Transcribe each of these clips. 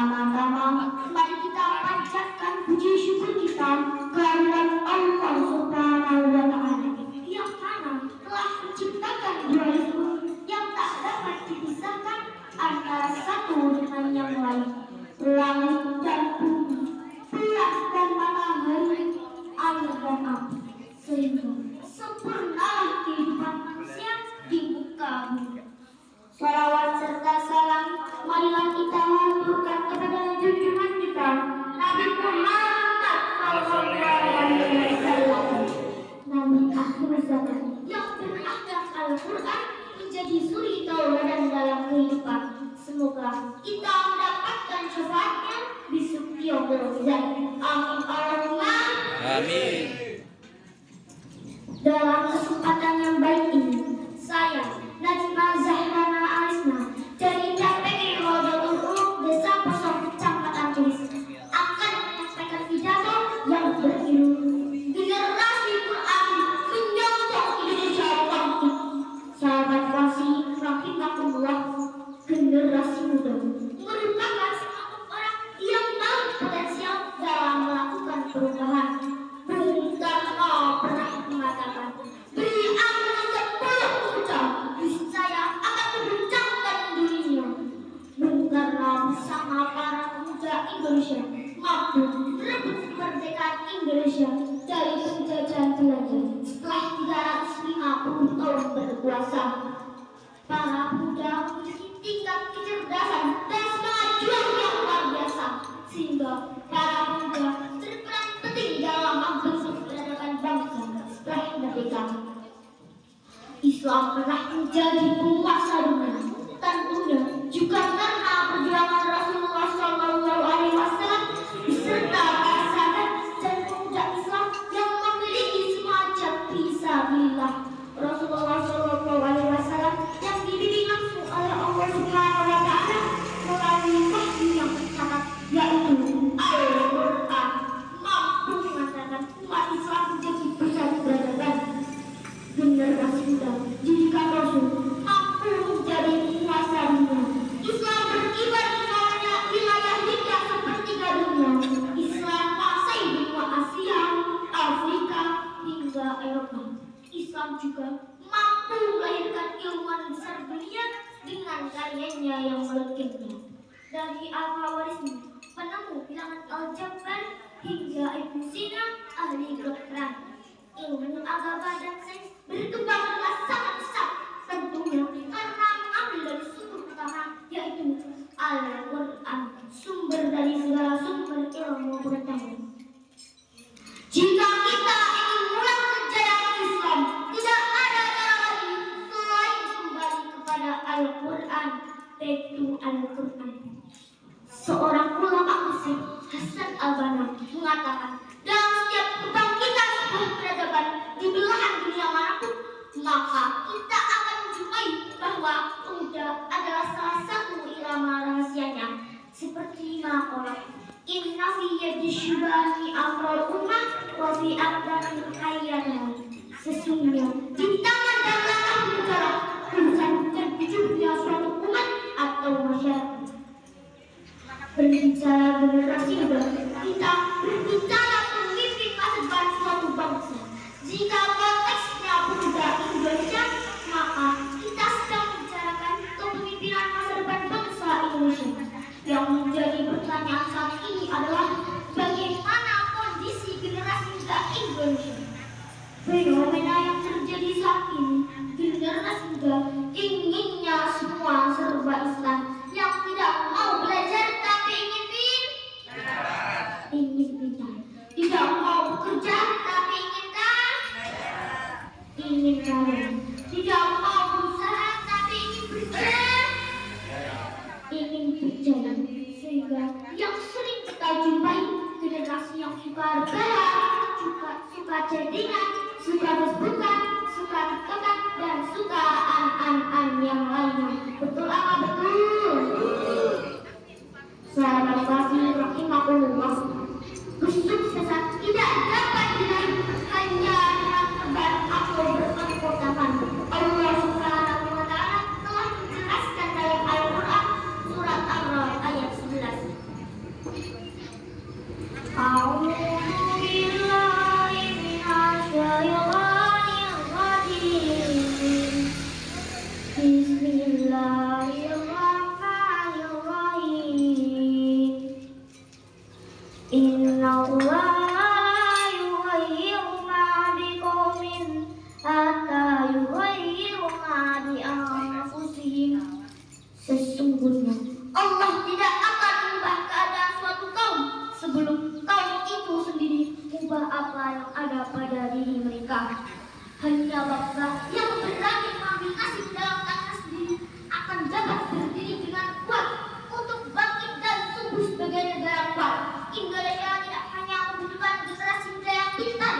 Pertama-tama, mari kita panjatkan puji syukur kita kehadirat Allah Subhanahu wa Ta'ala yang mana telah menciptakan dua itu yang tak dapat dipisahkan antara satu dengan yang lain, langit dan bumi, bulan dan matahari, air dan api, sehingga sempurnalah kehidupan manusia di muka bumi. Salawat serta salam marilah kita haturkan kepada junjungan kita Nabi Muhammad SAW, Nabi akhir zaman yang beragam Al-Quran menjadi suri tauladan dalam kehidupan. Semoga kita mendapatkan syafaatnya besok yaumul qiyamah. Amin Allahumma amin. Dalam kesempatan yang baik ini, saya Najma Zahrana Alisna dari TPI Rodatul Ulum Desa Posong Kecamatan Tulis akan menyampaikan pidato yang berjudul Generasi Quran Menyongsong Indonesia Bangkit. Sahabat kasih rahimakumullah, generasi muda merupakan sekelompok orang yang paling potensial dalam melakukan perubahan. Bung Karno pernah mengatakan, beri aku 10 pemuda, niscaya akan membincangkan dunia. Bung Karno bersama para pemuda Indonesia mampu merebut kemerdekaan Indonesia dari penjajahan Belanda setelah 350 tahun berkuasa. Para pemuda memiliki tingkat kecerdasan dan semangat juang yang luar biasa, sehingga para pemuda berperan penting dalam membentuk peradaban bangsa setelah merdeka. Islam pernah menjadi penguasa dunia, tentunya juga karena perjuangan Rasulullah SAW beserta para sahabat dan pemuda Islam yang memiliki semacam fisabilillah. Rasulullah SAW yang dibimbing langsung oleh Allah Subhanahu wa Ta'ala melalui wahyu yang tercatat, yaitu Al-Quran, mampu mengatakan umat Islam menjadi bersatu peradaban. Generasi muda didikan Rasul mampu menjadi penguasa dunia. Islam berkibar di banyak wilayah hingga sepertiga dunia. Islam menguasai benua Asia, Afrika hingga Eropa. Islam juga mampu melahirkan ilmuwan besar dunia dengan karyanya yang melegenda. Dari Al-Khawarizmi, penemu bilangan Al-Jabbar, hingga Ibnu Sina, ahli kedokteran, ilmu agama dan sains berkembang dengan sangat pesat, tentunya karena mengambil dari sumber utama, yaitu Al-Quran, sumber dari segala sumber ilmu pengetahuan. Jika kita ingin mulai kejayaan Islam, tidak ada cara lain selain kembali kepada Al-Quran, yaitu Al-Quran. Seorang ulama Mesir, Hasan al-Banna, mengatakan, dalam setiap kebangkitan sebuah peradaban di belahan dunia manapun, maka kita akan menjumpai bahwa pemuda adalah salah satu irama rahasianya, seperti maqalah inna fi yadi syubani amrul ummah wa fi aqdamil hayyana. Sesungguhnya di tangan dan langkah negara urusan terwujudnya suatu umat atau masyarakat. Berbicara generasi muda, kita berbicara pemimpin masa depan suatu bangsa. Jika konteksnya pemuda Indonesia, maka kita sedang membicarakan kepemimpinan masa depan bangsa Indonesia. Yang menjadi pertanyaan saat ini adalah bagaimana kondisi generasi muda Indonesia. Fenomena yang terjadi saat ini, generasi muda inginnya semua serba Islam, yang tidak mau belajar tapi ingin pintar, tidak mau bekerja tapi ingin kaya, tidak mau berusaha tapi ingin berjalan, sehingga yang sering kita jumpai generasi yang suka rebahan, suka chattingan, suka Facebookan, suka TikTokan, dan suka an yang lainnya. Betul apa betul? Sahabat kasih rahimakumullah, kesuksesan tidak dapat diraih hanya dengan tebar atau berpengkotapan. Allah Subhanahu wa Ta'ala telah menjelaskan dalam Al-Quran surat Ar-Ra'd ayat 11. yang ada pada diri mereka. Hanya bangsa yang berani mengambil nasib dalam tangan sendiri akan dapat berdiri dengan kuat untuk bangkit dan tumbuh sebagai negara kuat. Indonesia tidak hanya membutuhkan generasi muda yang pintar,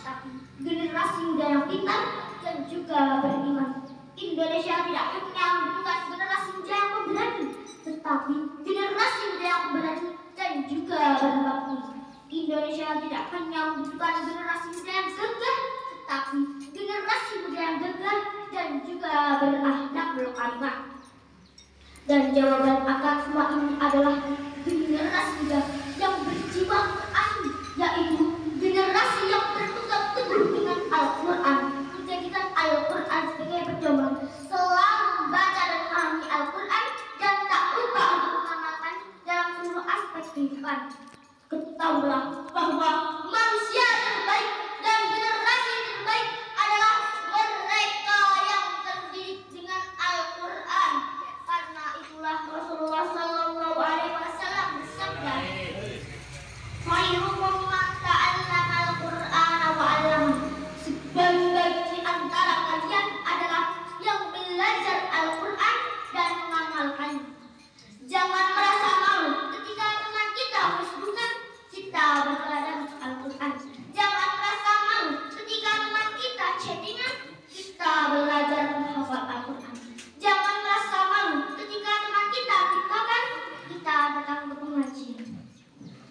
tapi generasi muda yang pintar dan juga beriman. Indonesia tidak hanya membutuhkan generasi muda yang pemberani, tetapi generasi muda yang berani dan juga berbakti. Indonesia tidak hanya membutuhkan generasi muda yang gagah, tetapi generasi muda yang gagah dan juga berakhlak berkarimah. Dan jawaban akan semua ini adalah generasi muda yang berjiwa Qur'ani, yaitu generasi yang berpegang teguh dengan Al-Quran, menjadikan Al-Quran sebagai pedoman, selalu membaca dan memahami Al-Quran, dan tak lupa untuk mengamalkan dalam seluruh aspek kehidupan. Ketahuilah bahwa manusia terbaik dan generasi terbaik adalah mereka yang terdidik dengan Al-Quran. Karena itulah Rasulullah SAW bersabda, "Khairukum man ta'allama al-Qur'ana wa 'allamahu." Sebaik-baik di antara kalian adalah yang belajar Al-Quran dan mengamalkannya. Jangan merasa malu ketika teman kita Facebookan kita belajar Al-Quran. Jangan merasa malu ketika teman kita chattingan kita belajar menghafal Al-Quran. Jangan merasa malu ketika teman kita tiktokan kita datang ke pengajian.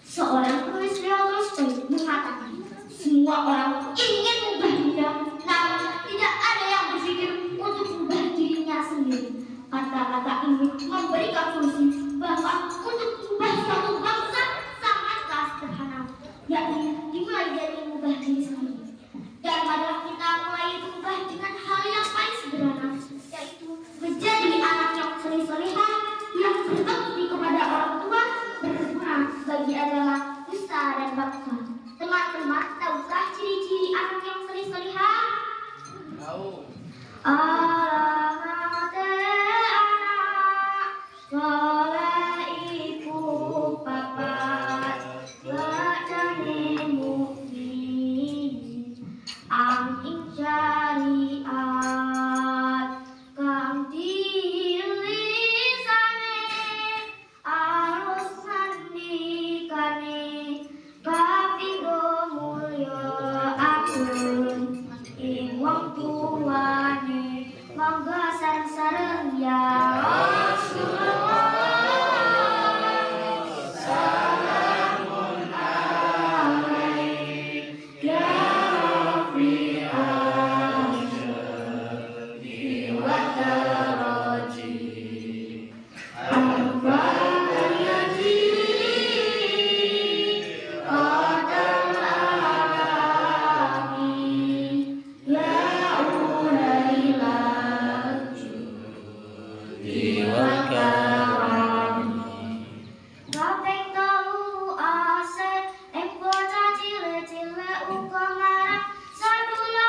Seorang penulis Leo Tolstoy mengatakan, semua orang ingin mengubah dunia, namun tidak ada yang berpikir untuk mengubah dirinya sendiri. Kata-kata ini memberikan solusi bahwa untuk mengubah suatu bangsa sangatlah sederhana, yakni dimulai dari mengubah diri sendiri. Dan marilah kita mulai mengubah dengan hal yang paling sederhana, yaitu menjadi anak yang soleh-solehah, yang berbakti kepada orang tua, berguna bagi agama, nusa dan bangsa. Teman-teman, tahukah ciri-ciri anak yang soleh-solehah? Tahu. Alamat anak soleh ibu papat wadane mukmin angin syariat kang dilisane arus nandikane kapindo mulya agung ing wong tuwane monggo sareng ya Rasulullah. Salamun alaik ya Rabbi al-jannati wa taraji al-fadl yaji qadal alamin ya ulailah judi wa karami. Kaping telu asih ing bocah cilik-cilik uga marang sadulur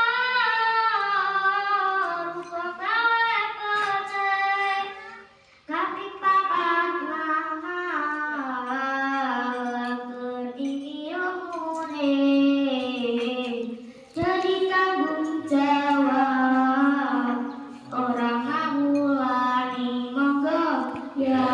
uga gawe becik. Kaping papat langgeng tinggi ilmune jadi tanggung jawab orang ngawulani monggo ya